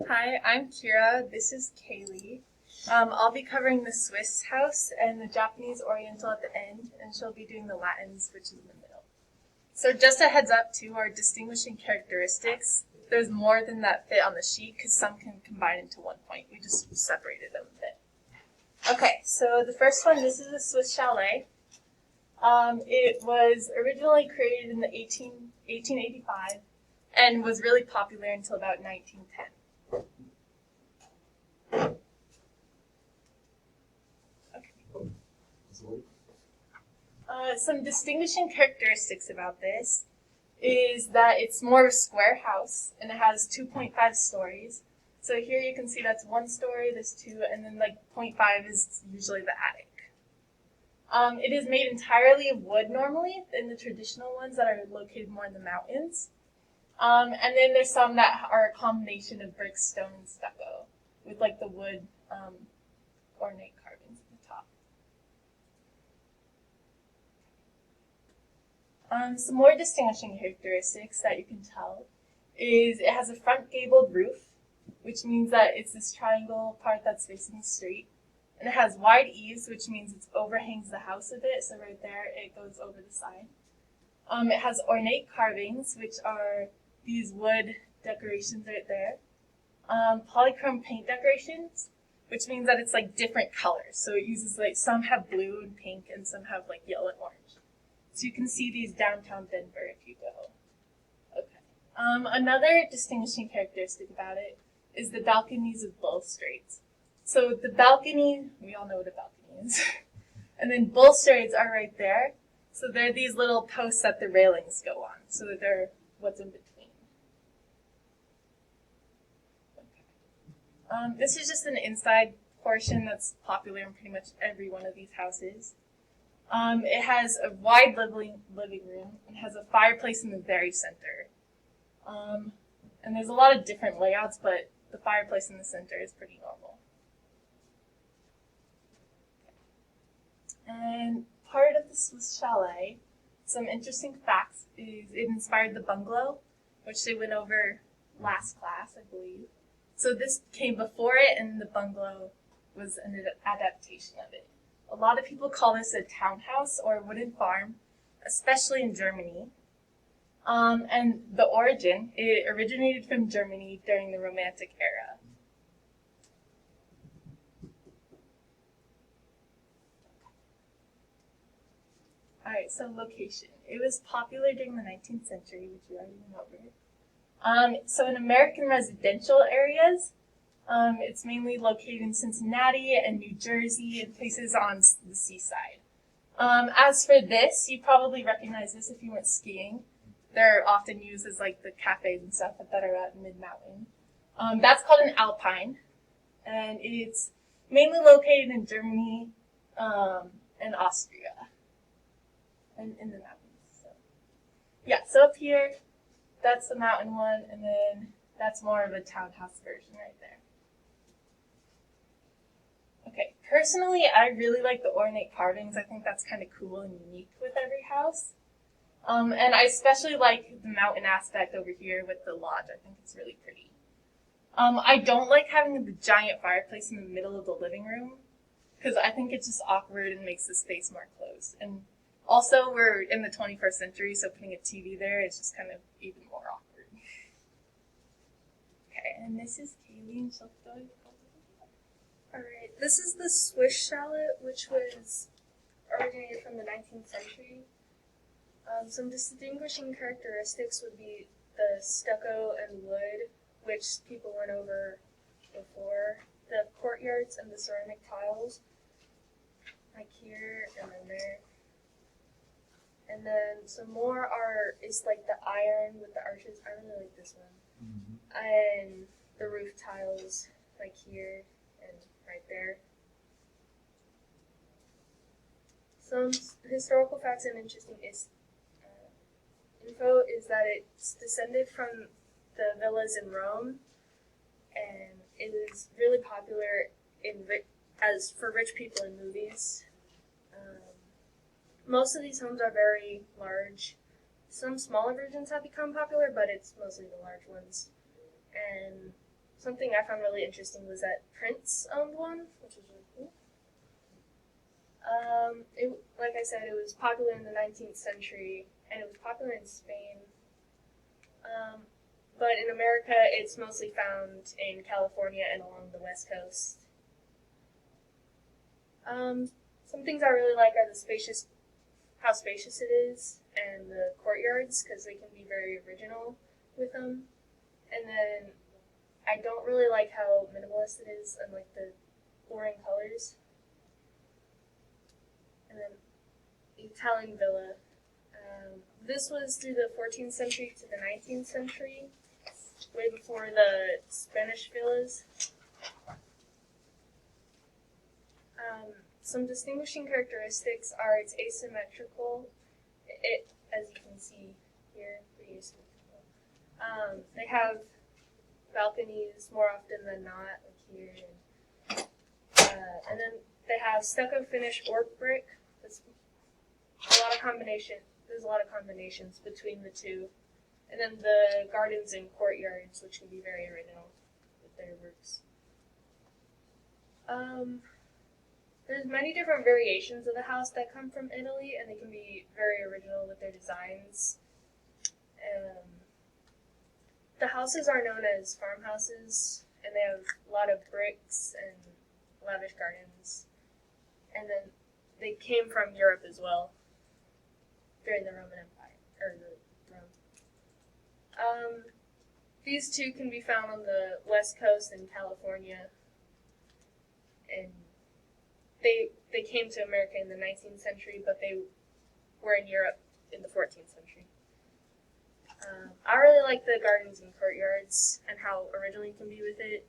Hi, I'm Kira. This is Kaylee. I'll be covering the Swiss house and the Japanese Oriental at the end, and she'll be doing the Latins, which is in the middle. So just a heads up to our distinguishing characteristics. There's more than that fit on the sheet because some can combine into one point. We just separated them a bit. Okay, so the first one, this is a Swiss chalet. It was originally created in the 1885 and was really popular until about 1910. Some distinguishing characteristics about this is that it's more of a square house and it has 2.5 stories. So here you can see that's one story, there's two, and then like 0.5 is usually the attic. It is made entirely of wood normally in the traditional ones that are located more in the mountains. And then there's some that are a combination of brick, stone, and stucco with like the wood ornate carvings at the top. Some more distinguishing characteristics that you can tell is it has a front gabled roof, which means that it's this triangle part that's facing the street. And it has wide eaves, which means it overhangs the house a bit, so right there it goes over the side. It has ornate carvings, which are these wood decorations right there. Polychrome paint decorations, which means that it's like different colors. So it uses like some have blue and pink and some have like yellow and orange. So you can see these downtown Denver if you go. Okay. Another distinguishing characteristic about it is the balconies of balustrades. So the balcony, we all know what a balcony is. And then balustrades are right there. So they're these little posts that the railings go on. So that they're what's in between. Okay. This is just an inside portion that's popular in pretty much every one of these houses. It has a wide living room and has a fireplace in the very center. And there's a lot of different layouts, but the fireplace in the center is pretty normal. And part of the Swiss chalet, some interesting facts is it inspired the bungalow, which they went over last class, I believe. So this came before it, and the bungalow was an adaptation of it. A lot of people call this a townhouse or a wooden farm, especially in Germany. And the origin, it originated from Germany during the Romantic era. Alright, so location. It was popular during the 19th century, which we already went over. So in American residential areas, it's mainly located in Cincinnati and New Jersey and places on the seaside. As for this, you probably recognize this if you went skiing. They're often used as like the cafes and stuff that are at mid-mountain. That's called an alpine, and it's mainly located in Germany and Austria and in the mountains. So, yeah, so up here, that's the mountain one, and then that's more of a townhouse version right there. Okay, personally, I really like the ornate carvings. I think that's kind of cool and unique with every house. And I especially like the mountain aspect over here with the lodge. I think it's really pretty. I don't like having the giant fireplace in the middle of the living room because I think it's just awkward and makes the space more closed. And also, we're in the 21st century, so putting a TV there is just kind of even more awkward. Okay, and this is Kaylee and she'll go. Alright, this is the Swiss chalet, which was originated from the 19th century. Some distinguishing characteristics would be the stucco and wood, which people went over before, the courtyards and the ceramic tiles, like here and then there. And then some more is like the iron with the arches. I really like this one. Mm-hmm. And the roof tiles, like here and right there. Some historical facts and interesting info is that it's descended from the villas in Rome, and it is really popular as for rich people in movies. Most of these homes are very large. Some smaller versions have become popular, but it's mostly the large ones. And something I found really interesting was that Prince owned one, which was really cool. Like I said, it was popular in the 19th century, and it was popular in Spain. But in America, it's mostly found in California and along the West Coast. Some things I really like are how spacious it is, and the courtyards, because they can be very original with them. And then I don't really like how minimalist it is and like the boring colors. And then Italian villa. This was through the 14th century to the 19th century, way before the Spanish villas. Some distinguishing characteristics are it's asymmetrical. As you can see here, pretty asymmetrical. They have balconies more often than not, like here. And then they have stucco finished orc brick. There's a lot of combinations between the two. And then the gardens and courtyards, which can be very original with their works. There's many different variations of the house that come from Italy, and they can be very original with their designs. The houses are known as farmhouses, and they have a lot of bricks and lavish gardens. And then they came from Europe as well during the Roman Empire, or the Rome. These two can be found on the West Coast in California, and they came to America in the 19th century, but they were in Europe in the 14th century. I really like the gardens and courtyards and how original you can be with it,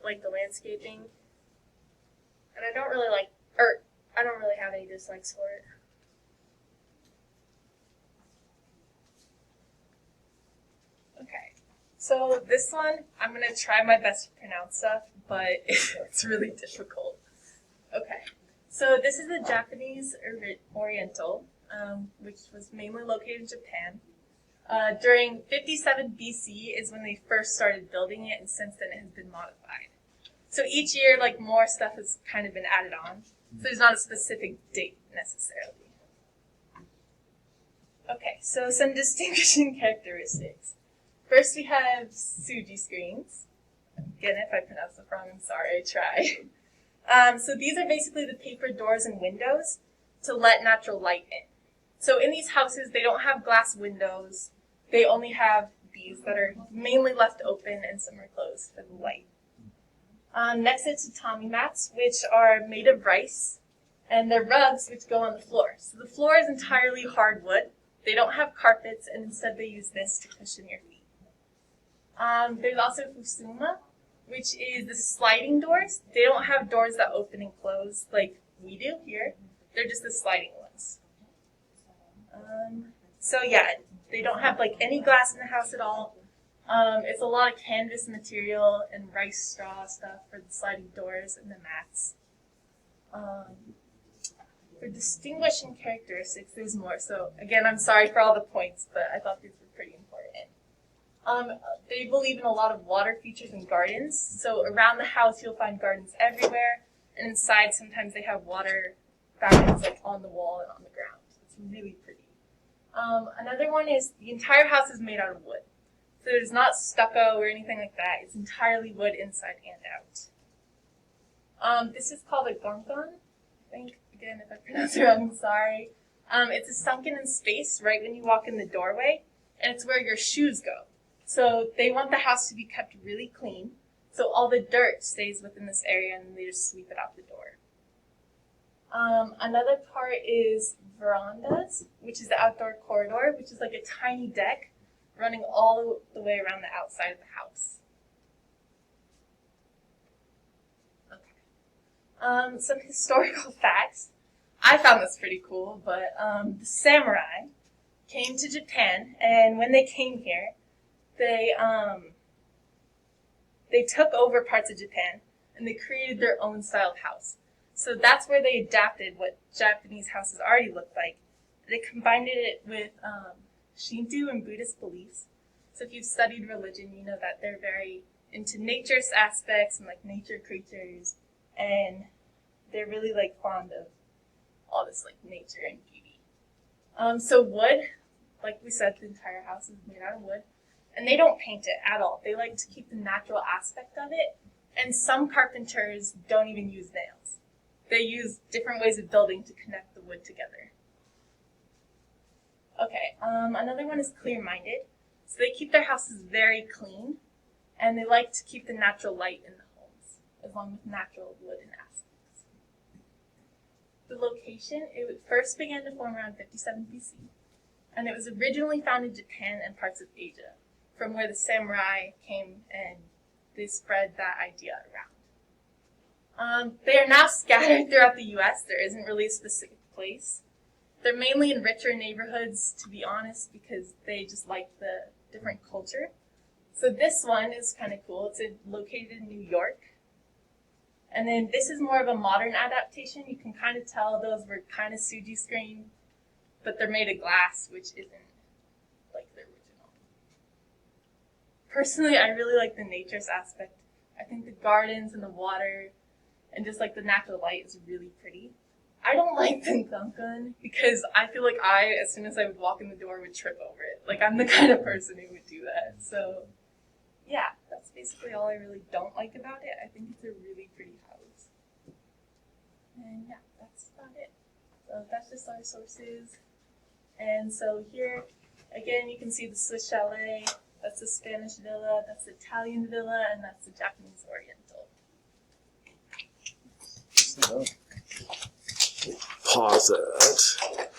like the landscaping. And I don't really have any dislikes for it. Okay, so this one, I'm going to try my best to pronounce stuff, but it's really difficult. Okay, so this is the Japanese Oriental, which was mainly located in Japan. During 57 BC is when they first started building it, and since then it has been modified. So each year, like, more stuff has kind of been added on, so there's not a specific date necessarily. Okay, so some distinguishing characteristics. First, we have Tsuji screens. Again, if I pronounce it wrong, I'm sorry, I try. So these are basically the paper doors and windows to let natural light in. So in these houses, they don't have glass windows. They only have these that are mainly left open and some are closed for the light. Next, it's tatami mats, which are made of rice, and they're rugs which go on the floor. So the floor is entirely hardwood. They don't have carpets, and instead they use this to cushion your feet. There's also fusuma, which is the sliding doors. They don't have doors that open and close like we do here. They're just the sliding ones. So yeah, they don't have like any glass in the house at all. It's a lot of canvas material and rice straw stuff for the sliding doors and the mats. For distinguishing characteristics, there's more. So again, I'm sorry for all the points, but I thought these were pretty important. They believe in a lot of water features and gardens. So around the house, you'll find gardens everywhere, and inside sometimes they have water fountains like on the wall and on the ground. It's really pretty. Another one is the entire house is made out of wood. So there's not stucco or anything like that. It's entirely wood inside and out. This is called a gongon. I think, again, if I pronounce it wrong, I'm sorry. It's a sunken in space right when you walk in the doorway, and it's where your shoes go. So they want the house to be kept really clean, so all the dirt stays within this area and they just sweep it out the door. Another part is verandas, which is the outdoor corridor, which is like a tiny deck running all the way around the outside of the house. Okay. Some historical facts. I found this pretty cool, but the samurai came to Japan, and when they came here, they took over parts of Japan, and they created their own style of house. So that's where they adapted what Japanese houses already looked like. They combined it with Shinto and Buddhist beliefs. So if you've studied religion, you know that they're very into nature's aspects and like nature creatures, and they're really like fond of all this like nature and beauty. So wood, like we said, the entire house is made out of wood, and they don't paint it at all. They like to keep the natural aspect of it, and some carpenters don't even use nails. They use different ways of building to connect the wood together. Okay, another one is clear-minded. So they keep their houses very clean, and they like to keep the natural light in the homes, along with natural wooden aspects. The location, it first began to form around 57 BC, and it was originally found in Japan and parts of Asia, from where the samurai came and they spread that idea around. They are now scattered throughout the U.S. There isn't really a specific place. They're mainly in richer neighborhoods, to be honest, because they just like the different culture. So this one is kind of cool. It's located in New York. And then this is more of a modern adaptation. You can kind of tell those were kind of Suji screen, but they're made of glass, which isn't like the original. Personally, I really like the nature's aspect. I think the gardens and the water and just like the natural light is really pretty. I don't like the Duncan because I feel like as soon as I would walk in the door, would trip over it. Like, I'm the kind of person who would do that. So, yeah, that's basically all I really don't like about it. I think it's a really pretty house. And yeah, that's about it. So that's just our sources. And so here, again, you can see the Swiss chalet. That's the Spanish villa. That's the Italian villa. And that's the Japanese Oriental. Pause it.